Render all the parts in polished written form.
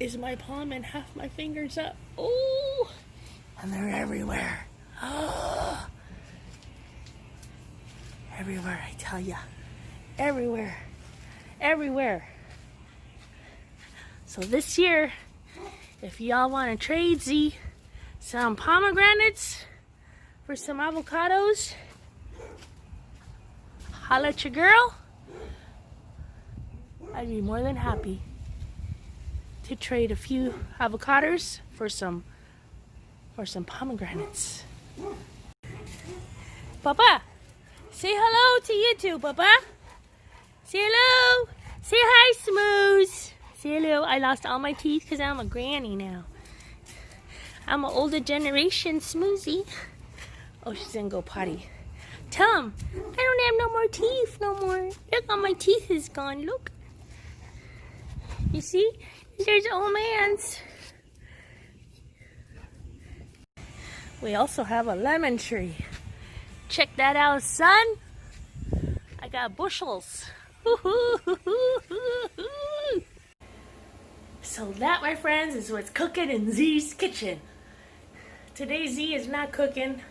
is my palm and half my fingers up. Oh, and they're everywhere. Oh, everywhere, I tell ya. Everywhere. Everywhere. So this year, if y'all want to trade Z some pomegranates for some avocados, holla at your girl. I'd be more than happy to trade a few avocados for some pomegranates. Papa, say hello to YouTube, Papa. Say hello. Say hi, Smooth. Say hello. I lost all my teeth because I'm a granny now. I'm an older generation Smoothie. Oh, she's gonna go potty. Tell him, I don't have no more teeth no more. Look, all my teeth is gone. Look. You see? There's old man's. We also have a lemon tree. Check that out, son. I got bushels. So that, my friends, is what's cooking in Z's kitchen. Today Z is not cooking.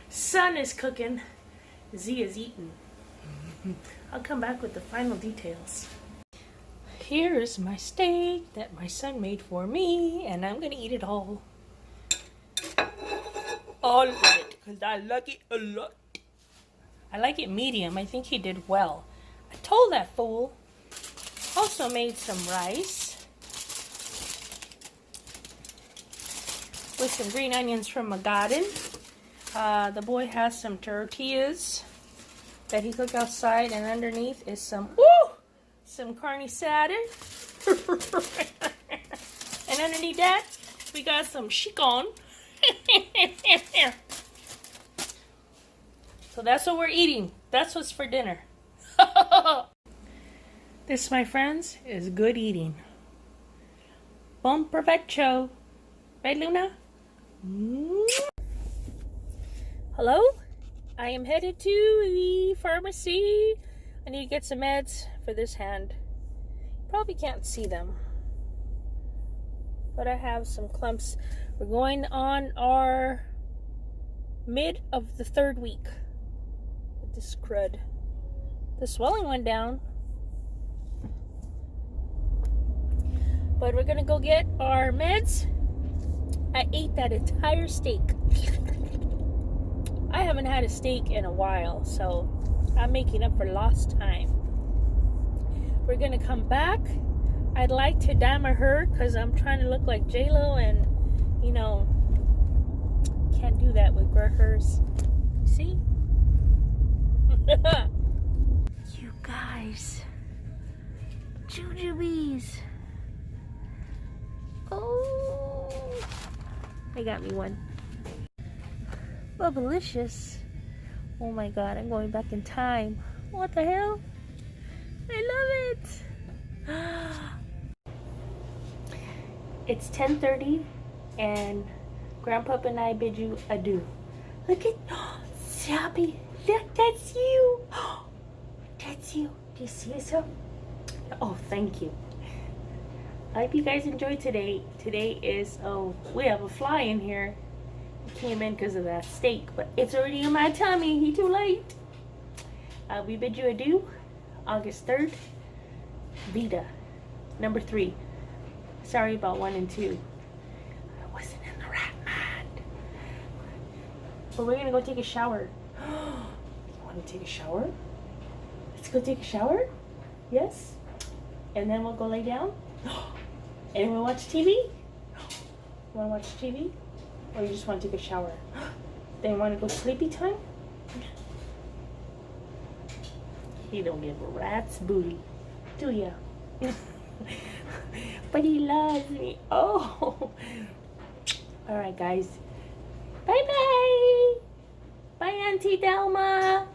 Son is cooking. Z is eating. I'll come back with the final details. Here's my steak that my son made for me, and I'm gonna eat it all. All of it, because I like it a lot. I like it medium. I think he did well. I told that fool. Also made some rice with some green onions from my garden. The boy has some tortillas that he cooked outside, and underneath is some carne asada. And underneath that, we got some chicken. So that's what we're eating. That's what's for dinner. This, my friends, is good eating. Bon provecho. Right, Luna? Hello? I am headed to the pharmacy. I need to get some meds for this hand. Probably can't see them, but I have some clumps. We're going on our mid of the 3rd week with this crud. The swelling went down, but we're gonna go get our meds. I ate that entire steak. I haven't had a steak in a while, so I'm making up for lost time. We're gonna come back. I'd like to dye my hair because I'm trying to look like J-Lo, and you know, can't do that with gray hairs. See? You guys, jujubes. Oh, they got me one. Bubblicious. Oh my god, I'm going back in time. What the hell? I love it. It's 10:30 and Grandpa and I bid you adieu. Look at Sappy. Look, that's you. That's you. Do you see yourself? Oh, thank you. I hope you guys enjoyed today. Today is, we have a fly in here. He came in because of that steak, but it's already in my tummy. He too late. We bid you adieu. August 3rd. VEDA. Number 3. Sorry about 1 and 2. I wasn't in the right mind. But we're gonna go take a shower. You want to take a shower? Let's go take a shower. Yes. And then we'll go lay down. And we'll watch TV. You want to watch TV? Or you just want to take a shower? Then you want to go sleepy time? He don't give a rat's booty, do ya? But he loves me. Oh. Alright, guys. Bye-bye. Bye, Auntie Delma.